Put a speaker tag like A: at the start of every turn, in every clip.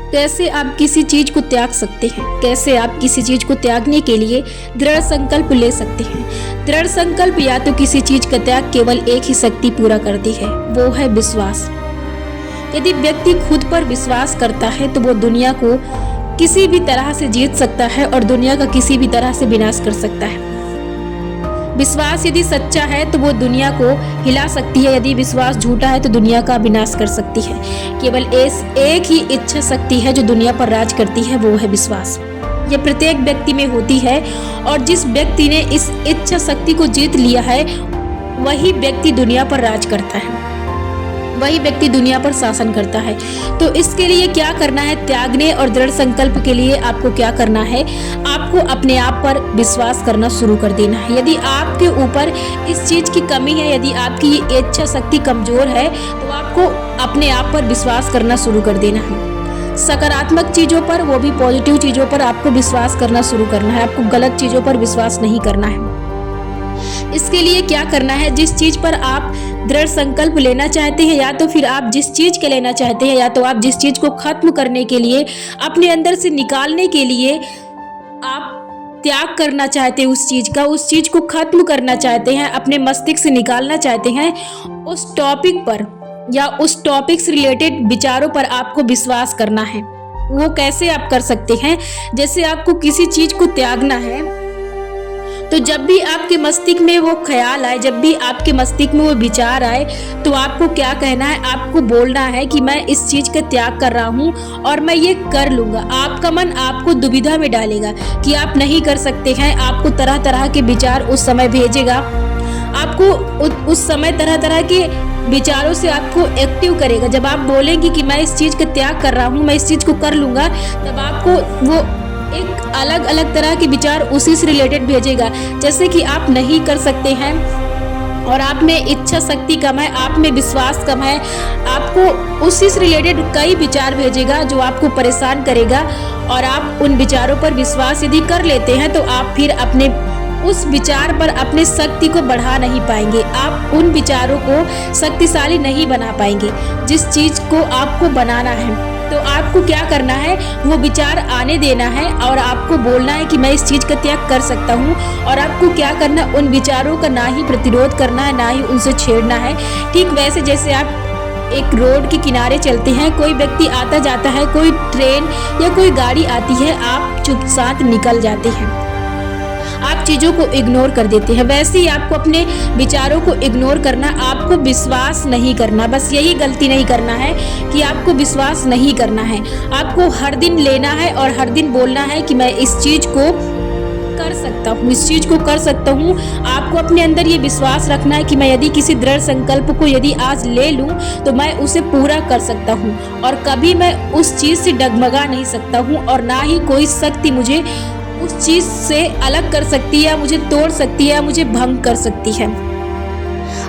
A: कैसे आप किसी चीज को त्याग सकते हैं, कैसे आप किसी चीज को त्यागने के लिए दृढ़ संकल्प ले सकते हैं। दृढ़ संकल्प या तो किसी चीज का त्याग केवल एक ही शक्ति पूरा करती है, वो है विश्वास। यदि व्यक्ति खुद पर विश्वास करता है तो वो दुनिया को किसी भी तरह से जीत सकता है और दुनिया का किसी भी तरह से विनाश कर सकता है। विश्वास यदि सच्चा है तो वो दुनिया को हिला सकती है, यदि विश्वास झूठा है तो दुनिया का विनाश कर सकती है। केवल एक ही इच्छा शक्ति है जो दुनिया पर राज करती है, वो है विश्वास। यह प्रत्येक व्यक्ति में होती है और जिस व्यक्ति ने इस इच्छा शक्ति को जीत लिया है वही व्यक्ति दुनिया पर राज करता है, वही व्यक्ति दुनिया पर शासन करता है। तो इसके लिए क्या करना है, त्यागने और दृढ़ संकल्प के लिए आपको क्या करना है, आपको अपने आप पर विश्वास करना शुरू कर देना है। यदि आपके ऊपर इस चीज की कमी है, यदि आपकी ये इच्छा शक्ति कमजोर है तो आपको अपने आप पर विश्वास करना शुरू कर देना है। सकारात्मक चीजों पर, वो भी पॉजिटिव चीजों पर आपको विश्वास करना शुरू करना है। आपको गलत चीजों पर विश्वास नहीं करना है। इसके लिए क्या करना है, जिस चीज पर आप दृढ़ संकल्प लेना चाहते हैं या तो फिर आप जिस चीज के लेना चाहते हैं या तो आप जिस चीज को खत्म करने के लिए, अपने अंदर से निकालने के लिए आप त्याग करना चाहते हैं उस चीज का, उस चीज को खत्म करना चाहते हैं, अपने मस्तिष्क से निकालना चाहते हैं, उस टॉपिक पर या उस टॉपिक से रिलेटेड विचारों पर आपको विश्वास करना है। वो कैसे आप कर सकते हैं, जैसे आपको किसी चीज को त्यागना है तो जब भी आपके मस्तिष्क में वो ख्याल आए, जब भी आपके मस्तिष्क में वो विचार आए तो आपको क्या कहना है, आपको बोलना है कि मैं इस चीज का त्याग कर रहा हूँ और मैं ये कर लूंगा। आपका मन आपको दुविधा में डालेगा कि आप नहीं कर सकते हैं, आपको तरह तरह के विचार उस समय भेजेगा, आपको उस समय तरह तरह के विचारों से आपको एक्टिव करेगा। जब आप बोलेंगे कि मैं इस चीज का त्याग कर रहा हूँ, मैं इस चीज को कर लूंगा, तब आपको वो एक अलग अलग तरह के विचार उसी से रिलेटेड भेजेगा। जैसे कि आप नहीं कर सकते हैं और आप में इच्छा शक्ति कम है, आप में विश्वास कम है, आपको उसी से रिलेटेड कई विचार भेजेगा जो आपको परेशान करेगा। और आप उन विचारों पर विश्वास यदि कर लेते हैं तो आप फिर अपने उस विचार पर अपने शक्ति को बढ़ा नहीं पाएंगे, आप उन विचारों को शक्तिशाली नहीं बना पाएंगे जिस चीज को आपको बनाना है। तो आपको क्या करना है, वो विचार आने देना है और आपको बोलना है कि मैं इस चीज का त्याग कर सकता हूँ। और आपको क्या करना, उन विचारों का ना ही प्रतिरोध करना है, ना ही उनसे छेड़ना है। ठीक वैसे जैसे आप एक रोड के किनारे चलते हैं, कोई व्यक्ति आता जाता है, कोई ट्रेन या कोई गाड़ी आती है, आप चुपचाप निकल जाते हैं, आप चीजों को इग्नोर कर देते हैं। वैसे ही आपको अपने विचारों को इग्नोर करना, आपको विश्वास नहीं करना। बस यही गलती नहीं करना है कि आपको विश्वास नहीं करना है। आपको हर दिन लेना है और हर दिन बोलना है कि मैं इस चीज को कर सकता हूँ, इस चीज को कर सकता हूँ। आपको अपने अंदर ये विश्वास रखना है कि मैं यदि किसी दृढ़ संकल्प को यदि आज ले लूँ तो मैं उसे पूरा कर सकता हूँ और कभी मैं उस चीज से डगमगा नहीं सकता हूँ और ना ही कोई शक्ति मुझे उस चीज से अलग कर सकती है या मुझे तोड़ सकती है या मुझे भंग कर सकती है।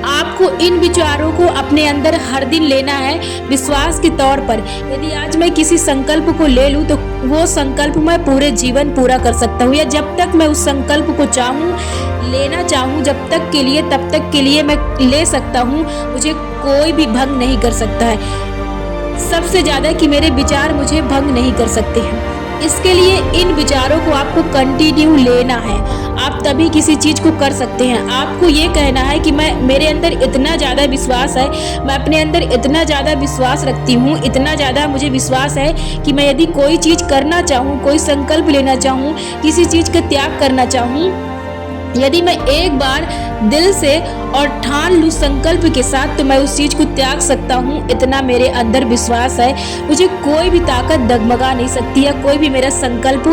A: आपको इन विचारों को अपने अंदर हर दिन लेना है विश्वास के तौर पर। यदि आज मैं किसी संकल्प को ले लूं तो वो संकल्प मैं पूरे जीवन पूरा कर सकता हूँ, या जब तक मैं उस संकल्प को चाहूँ, लेना चाहूँ, जब तक के लिए तब तक के लिए मैं ले सकता हूँ। मुझे कोई भी भंग नहीं कर सकता है, सबसे ज्यादा कि मेरे विचार मुझे भंग नहीं कर सकते हैं। इसके लिए इन विचारों को आपको कंटिन्यू लेना है, आप तभी किसी चीज को कर सकते हैं। आपको ये कहना है कि मेरे अंदर इतना ज़्यादा विश्वास है, मैं अपने अंदर इतना ज़्यादा विश्वास रखती हूँ, इतना ज़्यादा मुझे विश्वास है कि मैं यदि कोई चीज़ करना चाहूँ, कोई संकल्प लेना चाहूँ, किसी चीज़ का त्याग करना चाहूँ, यदि मैं एक बार दिल से और ठान लूँ संकल्प के साथ तो मैं उस चीज को त्याग सकता हूँ। इतना मेरे अंदर विश्वास है, मुझे कोई भी ताकत डगमगा नहीं सकती है, कोई भी मेरा संकल्प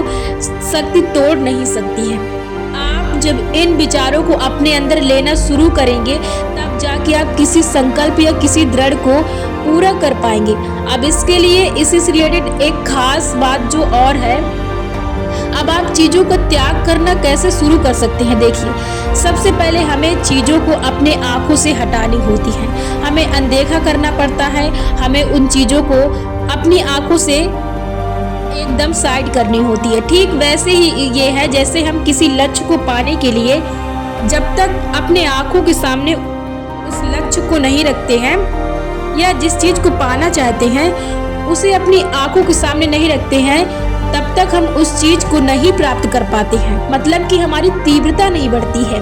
A: शक्ति तोड़ नहीं सकती है। आप जब इन विचारों को अपने अंदर लेना शुरू करेंगे तब जाके आप किसी संकल्प या किसी दृढ़ को पूरा कर पाएंगे। अब इसके लिए इसी से रिलेटेड एक खास बात जो और है, अब आप चीज़ों का त्याग करना कैसे शुरू कर सकते हैं। देखिए, सबसे पहले हमें चीज़ों को अपने आँखों से हटानी होती है, हमें अनदेखा करना पड़ता है, हमें उन चीज़ों को अपनी आँखों से एकदम साइड करनी होती है। ठीक वैसे ही ये है जैसे हम किसी लक्ष्य को पाने के लिए जब तक अपने आँखों के सामने उस लक्ष्य को नहीं रखते हैं या जिस चीज़ को पाना चाहते हैं उसे अपनी आंखों के सामने नहीं रखते हैं, तब तक हम उस चीज को नहीं प्राप्त कर पाते हैं। मतलब कि हमारी तीव्रता नहीं बढ़ती है,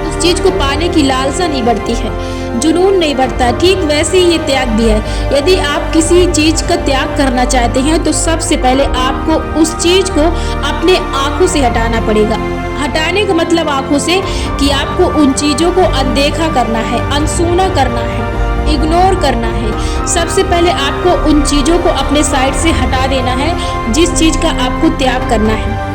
A: उस चीज को पाने की लालसा नहीं बढ़ती है, जुनून नहीं बढ़ता। ठीक वैसे ही ये त्याग भी है। यदि आप किसी चीज का त्याग करना चाहते हैं तो सबसे पहले आपको उस चीज को अपने आंखों से हटाना पड़ेगा। हटाने का मतलब आंखों से कि आपको उन चीजों को अनदेखा करना है, अनसुना करना है, इग्नोर करना है। सबसे पहले आपको उन चीजों को अपने साइड से हटा देना है जिस चीज का आपको त्याग करना है।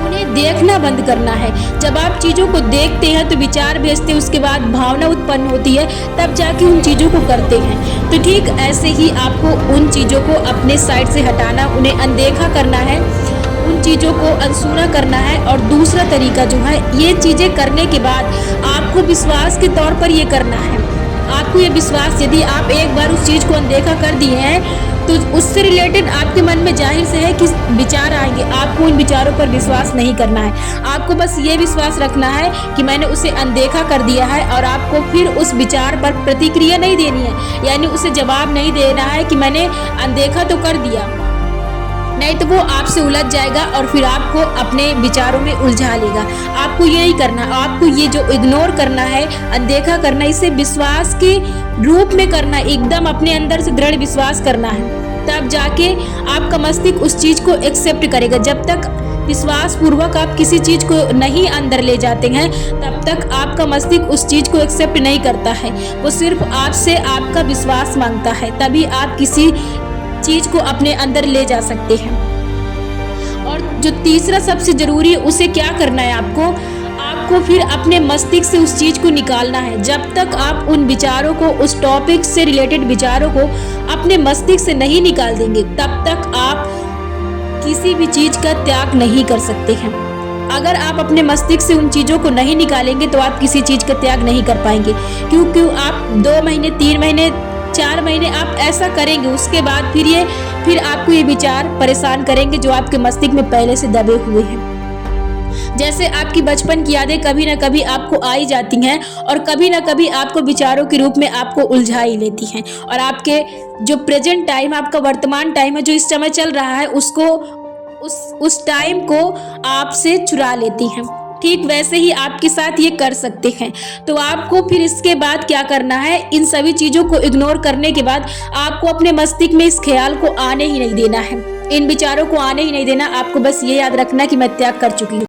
A: उन्हें देखना बंद करना है। जब आप चीजों को देखते हैं तो विचार भेजते हैं, उसके बाद भावना उत्पन्न होती है, तब जाके उन चीजों को करते हैं। तो ठीक ऐसे ही आपको उन चीजों को अपने साइड से हटाना, उन्हें अनदेखा करना है, उन चीज़ों को अनसुना करना है। और दूसरा तरीका जो है, ये चीज़ें करने के बाद आपको विश्वास के तौर पर ये करना है। आपको ये विश्वास, यदि आप एक बार उस चीज़ को अनदेखा कर दिए हैं तो उससे रिलेटेड आपके मन में जाहिर से है कि विचार आएंगे। आपको उन विचारों पर विश्वास नहीं करना है। आपको बस ये विश्वास रखना है कि मैंने उसे अनदेखा कर दिया है, और आपको फिर उस विचार पर प्रतिक्रिया नहीं देनी है, यानी उसे जवाब नहीं देना है कि मैंने अनदेखा तो कर दिया, नहीं तो वो आपसे उलझ जाएगा और फिर आपको अपने विचारों में उलझा लेगा। आपको ये नहीं करना। आपको ये जो इग्नोर करना है, अनदेखा करना, इसे विश्वास के रूप में करना, एकदम अपने अंदर से दृढ़ विश्वास करना है। तब जाके आपका मस्तिष्क उस चीज को एक्सेप्ट करेगा। जब तक विश्वास पूर्वक आप किसी चीज को नहीं अंदर ले जाते हैं, तब तक आपका मस्तिष्क उस चीज को एक्सेप्ट नहीं करता है। वो सिर्फ आपसे आपका विश्वास मांगता है, तभी आप किसी चीज को अपने अंदर ले जा सकते हैं। और जो तीसरा सबसे जरूरी है, उसे क्या करना है, आपको फिर अपने मस्तिष्क से उस चीज को निकालना है। जब तक आप उन विचारों को, उस टॉपिक से रिलेटेड विचारों को अपने मस्तिष्क से नहीं निकाल देंगे, तब तक आप किसी भी चीज का त्याग नहीं कर सकते हैं। अगर आप अपने मस्तिष्क से उन चीजों को नहीं निकालेंगे तो आप किसी चीज का त्याग नहीं कर पाएंगे। क्योंकि आप 2 महीने, 3 महीने, 4 महीने आप ऐसा करेंगे, उसके बाद फिर आपको ये विचार परेशान करेंगे जो आपके मस्तिष्क में पहले से दबे हुए हैं। जैसे आपकी बचपन की यादें कभी ना कभी आपको आई जाती हैं, और कभी ना कभी आपको विचारों के रूप में आपको उलझा ही लेती हैं, और आपके जो प्रेजेंट टाइम, आपका वर्तमान टाइम है, जो इस समय चल रहा है, उसको उस टाइम को आपसे चुरा लेती हैं। ठीक वैसे ही आपके साथ ये कर सकते हैं। तो आपको फिर इसके बाद क्या करना है, इन सभी चीज़ों को इग्नोर करने के बाद आपको अपने मस्तिष्क में इस ख्याल को आने ही नहीं देना है, इन विचारों को आने ही नहीं देना। आपको बस ये याद रखना कि मैं त्याग कर चुकी हूँ।